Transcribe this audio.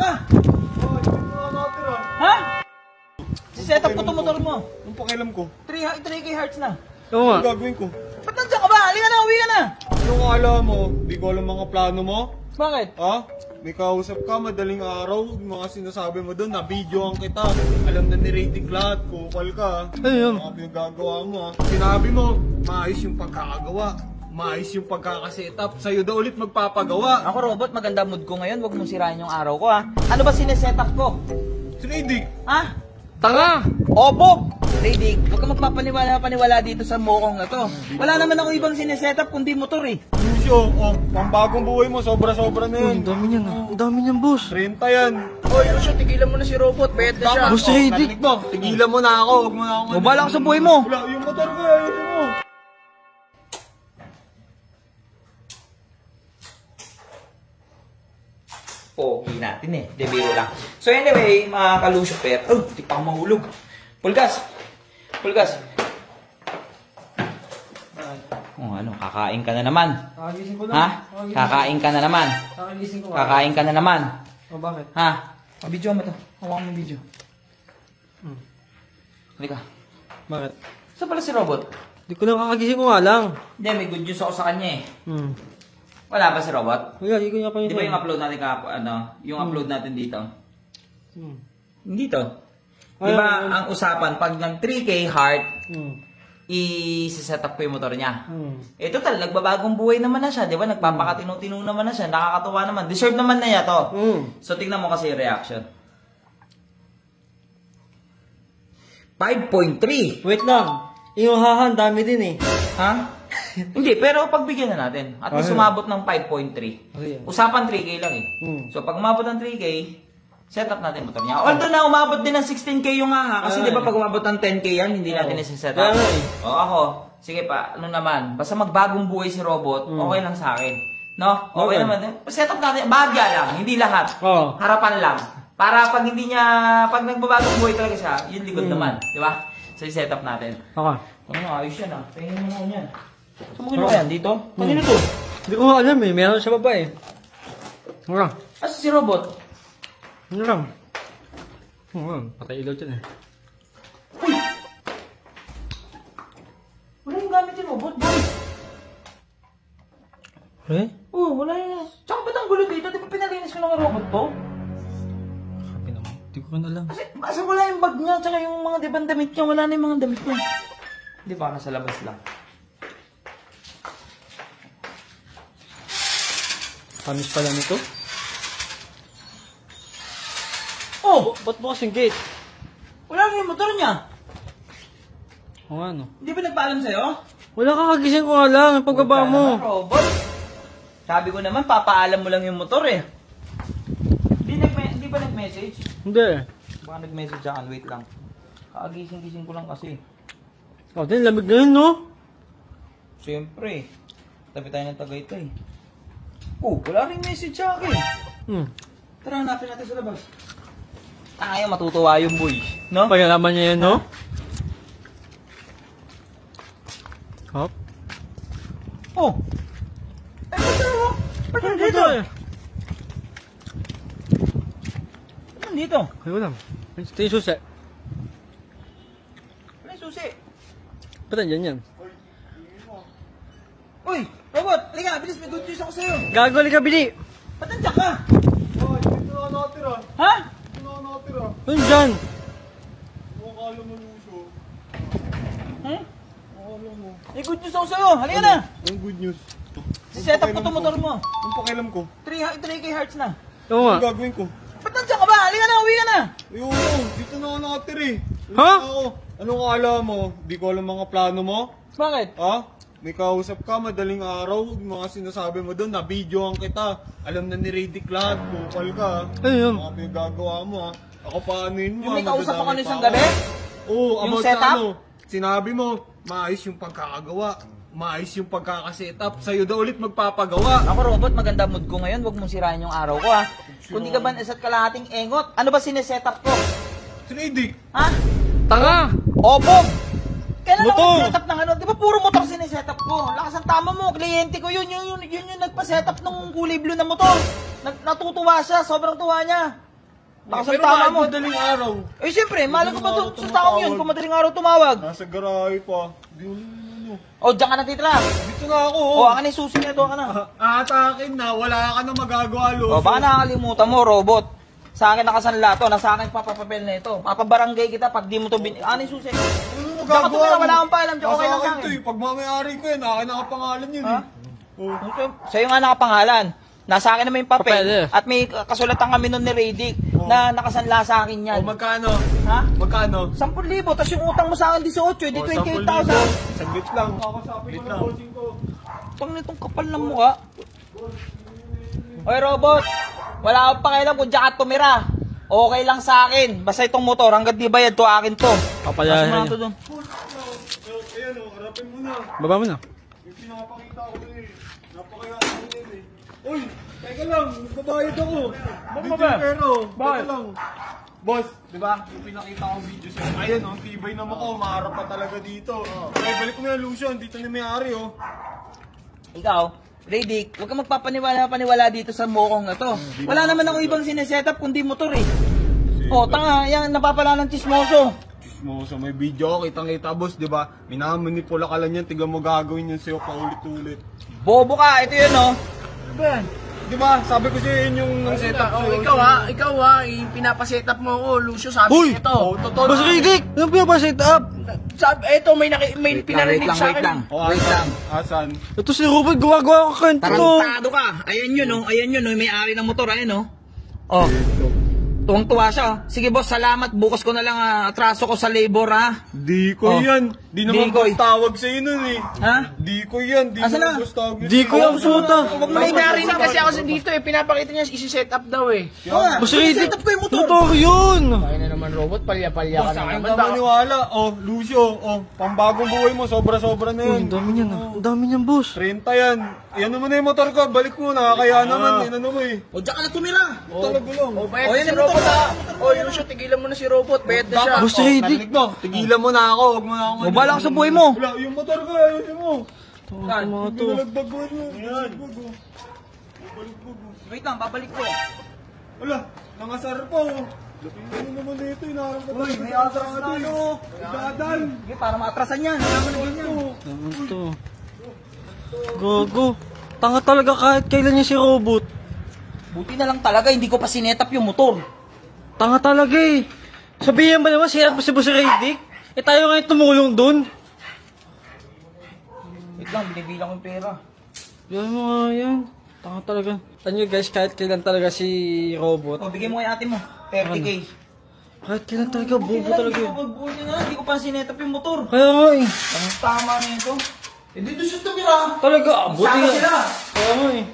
ka! Oh, hindi ko na natira. Ha? Siset up ko itong motor mo. Anong pakialam ko? 3K hertz na. Oo nga. Anong gagawin ko? Ba't nandiyan ka ba? Halika na, uwi ka na! Anong alam mo? Di ko alam mga plano mo? Bakit? Ha? May kausap ka, madaling araw, mga sinasabi mo doon, na-videoan kita. Alam na ni Rating lahat, kukal ka. Ayun. Mga pinagagawa mo ha. Sinabi mo, maayos yung pagkakagawa. Maayos yung pagkakasetup. Sa'yo daw ulit magpapagawa. Ako, robot, maganda mood ko ngayon. Huwag mong sirain yung araw ko, ha? Ano ba sineset up ko? Si Rating. Ha? Tanga! Opo! Rating, huwag ka magpapaniwala dito sa mokong na to. Wala naman ako ibang sineset up kundi motor, eh. Lucio, oh, pang bagong buhay mo, sobra-sobra na yan. Ang dami niyan ah. Ang dami niyan, boss. 30 yan. Oy, Lucio, tigilan mo na si robot. Bayad na siya. Boss Rating. Narinig mo, tigilan mo na ako. Huwag mo na ako. Mabala ka sa buhay mo. Wala, yung motor ko, ayun mo. Pogi natin eh. De biro lang. So anyway, mga kalusyper. Oh, di pa ako mahulog. Pulgas. Pulgas. Oh, ano, kakain ka na naman. Kakagising ko lang. Ha? Kakain ka na naman. Kakagising ko. Kakain ka na naman. O bakit? Ha? Video mo to. Hawakan mo yung video. Halika. Bakit? Saan pala si Robot? Di ko lang kakagising ko nga lang. Hindi, may good news ako sa kanya eh. Hmm. Wala ba si Robot? Kuya, di ko nga pa Di ba yung upload natin yung upload natin dito? Dito. Di ba ang usapan, pag ng 3K heart, i-set up ko yung motor niya. Eh, total, nagbabagong buhay naman na siya. Di ba? Nagpapakatino-tino naman na siya. Nakakatuwa naman. Deserve naman na niya to. So, tignan mo kasi yung reaction. 5.3. Wait lang. Inuhahan, dami din eh. Ha? Hindi, pero pagbigyan na natin. At least umabot ng 5.3. Okay. Usapan 3K lang eh. So pag umabot ng 3K, set up natin motor niya. Although na umabot din ng 16K yung nga kasi di ba pag umabot ng 10K yan, hindi natin isi-set up. O ako, sige pa, ano naman, basta magbagong buhay si Robot, okay lang sa akin. No? Okay naman. Set up natin, bahagya lang, hindi lahat. Harapan lang. Para pag hindi niya, pag nagbabagong buhay talaga siya, yun likod naman. Di ba? So set up natin. Okay. Ano, ayos yan ah. Tingin mo na ako yan. Saan mo ginawa yan? Dito? Kanino to? Hindi ko nga alam eh. Meron sa baba eh. Ano lang? Asa si Robot? Ano lang? Patay ilaw dyan eh. Uy! Wala yung gamit yung Robot, boy. Eh? Oo, wala yun. Tsaka ba't ang gulo dito? Di ba pinalinis ko ng robot to? Sabi naman. Hindi ko na alam. Kasi wala yung bag niya, tsaka yung mga dibang damit niya. Wala na yung mga damit niya. Di ba? Nasa labas lang. Tamis pala nito. Oh! Ba't bukas yung gate? Wala na yung motor niya. O ano? Hindi ba nagpaalam sa'yo? Wala kakagising ko nga lang. Ang pagbaba mo. Naman, Robot. Sabi ko naman, papaalam mo lang yung motor eh. Hindi ba nag-message? Hindi. Baka nag-message dyan. Wait lang. Kaagising-gising ko lang kasi. Oh, din lamig na yun, no? Siyempre. Tabi tayo ng Tagaytay. Oh, wala rin message sa akin. Tara, hanapin natin sa labas. Ayaw, matutuwa yung boy. No? Pagkalaman niya yan, no? Hop. Oh! Eh, ba't na? Ba't nandito? Ba't nandito? Ay, wala. Ito yung susi. Wala yung susi. Ba't nandiyan yan? Uy! Robot! Halika! Bilis! May good news ako sa'yo! Gago, halika, bili! Ba't nandiyan ka? Oh, hindi ko na natira. Ha? Hindi ko na natira. Ano dyan? Huwag ka alam mo, Lucio. Hmm? Huwag alam mo. May good news ako sa'yo! Halika na! Ang good news. Siset up ko itong motor mo. Anong pakialam ko? 3K hertz na. Oo nga. Anong gagawin ko? Ba't nandiyan ka ba? Halika na! Uwi ka na! Ayun, dito na ako nakatira eh. Ha? Anong akala mo? Di ko alam mga plano mo? Bakit? Ha? May kausap ka, madaling araw, mga sinasabi mo doon, na-videoan kita. Alam na ni Rating lahat, kukal ka. Ayun. Mga pinagagawa mo ha. Ako paanuin mo. Yung may kausap ako madadami isang pa ako. gabi? Oo, Yung about setup? sa ano. Sinabi mo, maayos yung pagkakagawa. Maayos yung pagkakasetup. Sa'yo daw ulit magpapagawa. Ako, Robot, maganda mood ko ngayon. Huwag mong sirain yung araw ko, ha? Kung di ka ba isa't kalahating engot, ano ba sineset up ko? Si Rating. Ha? Tanga! Opo! Kailan Motor! ako set up ng ano? Di ba puro motor sineset up ko? Lakas ang tama mo, kliyente ko yun yung nagpa-set up ng kulay blue na motor. Natutuwa siya, sobrang tuwa niya. Takas ang Pero tama kahit mo. madaling araw. Eh, siyempre, mahal ko ba sa taong yun kung madaling araw tumawag? Nasa garahe pa. Di ano. O, diyan ka na titira. Dito na ako. O, akin na yung susi niya, doon ka na. Atakin na, wala ka na magagawa, Lucio. O, baka nakakalimutan mo, robot. Sa akin nakasanla to, nasa akin papapapel na ito. Papabarangay kita pag di mo to ano yung susi? Ano Diyan ka magagawa tumira, mo? wala kang paalam, diyan okay lang sa Nasa akin. to, Pag mamayari ko yan, akin nakapangalan yun Ha? eh. Oh. Sa'yo nga nakapangalan. Nasa akin naman yung papel. Papel, eh. At may kasulatan kami nun ni Radic na nakasanla sa akin yan. O magkano? Ha? Magkano? 10,000, tapos yung utang mo sa akin 18, edi 28,000. Saglit lang. Kakasapin ko ng coaching ko. Pang nitong kapal ng mukha. Oy, robot. Wala akong pakialam kung diyan ka tumira. Okay lang sa akin. Basta itong motor, hanggang di bayad to, akin to. Papayahan Mas mga niya. to dun. Ayan o, harapin mo na. Baba mo na. Yung pinapakita ko eh. Napakayaan ko yun eh. Uy, teka lang, magbabayad ako. Dito yung pero. Teka lang. Boss, di ba? Yung pinakita ko video sa'yo. Ayan o, tibay naman ko. Maharap pa talaga dito. Ay, balik mo na Lucian. Dito na may-ari o. Ikaw, Radic, huwag kang magpapaniwala dito sa mokong na to. Wala naman ako ibang sinesetup kundi motor eh. Oh, tanga, yan, napapala ng chismoso. Mo sa may video, kitang-kita boss, di ba? Minamanipula ka lang yan. Tiga mo gagawin yan sa'yo paulit-ulit. Bobo ka, ito yun oh. Di ba? Sabi ko sa'yo yun yung nang setup sa'yo. Ikaw ha, pinapaset up mo ako, Lucio, sabi Uy! ito. Totoo Boss Riddick! Ano ba ba set up? Sabi, ito, may pinarinig sa akin. Wait lang. Asan? Ito si Robert, gawa-gawa ka kwento to. Tarantado ka. Ayan yun oh, may-ari ng motor, ayan oh. Oh. Tuwang-tuwa siya. Oh. Sige boss, salamat. Bukas ko na lang atraso ko sa labor ha. Di ko Oh. yan. Di naman Dikoy. boss tawag sa'yo nun eh. Ha? Di ko yan. Di Asan naman na? boss tawag. Di ko yung suta. Huwag mo May na narinig kasi ako sa dito eh, pinapakita niya isi-set up daw eh. Boss Riddick, Set up ko yung motor. motor yun. Kaya na naman robot, palya-palya ka na Saan naman. ka maniwala? Oh, Lucio. Oh, pambagong buhay mo. Sobra-sobra na Uy, yan. ang dami niyan ah. Ang dami niyan, boss. 30 yan. Yan naman na yung motor ko. Balik mo na. Kaya naman. Yan ano mo eh. O, diyan ka na tumira. Talaga lang. O, bayad O, na yan si ang robot motor. ha. O, Lucio, tigilan mo na si robot, bayad na siya. Boss Riddick. Narinig mo. Tigilan mo na ako. Huwag mo na ako. Mabala ka sa buhay mo. Wala, yung motor ko. Ayusin mo. Mga to. Binalagbag mo. Yan. Wait lang, babalik ko. Wala. Nangasar pa oh. Ano naman dito. Inaharap ka tayo. may asar na ano. Dadan. Sige, para maatrasan yan. Alam mo na ganyan. Ano to? Gogo. Tanga talaga kahit kailan niya si Robot. Buti na lang talaga, hindi ko pa sinetap yung motor. Tanga talaga eh. Sabihin ba naman, siya pa si Boss Riddick? Eh tayo ngayon tumulong dun. Wait lang, binibilang ko yung pera. Yan mo nga yan. Tanga talaga. Alam nyo guys, kahit kailan talaga si Robot. O, bigay mo kay ate mo. 30K. Kahit kailan talaga, bobo talaga Hindi yun. ko buti na, hindi ko pa sinetap yung motor. Kaya nga eh. Ang tama na ito. Eh, dito siya tumira. Talaga, buti Sama nga. sila. Kaya nga eh.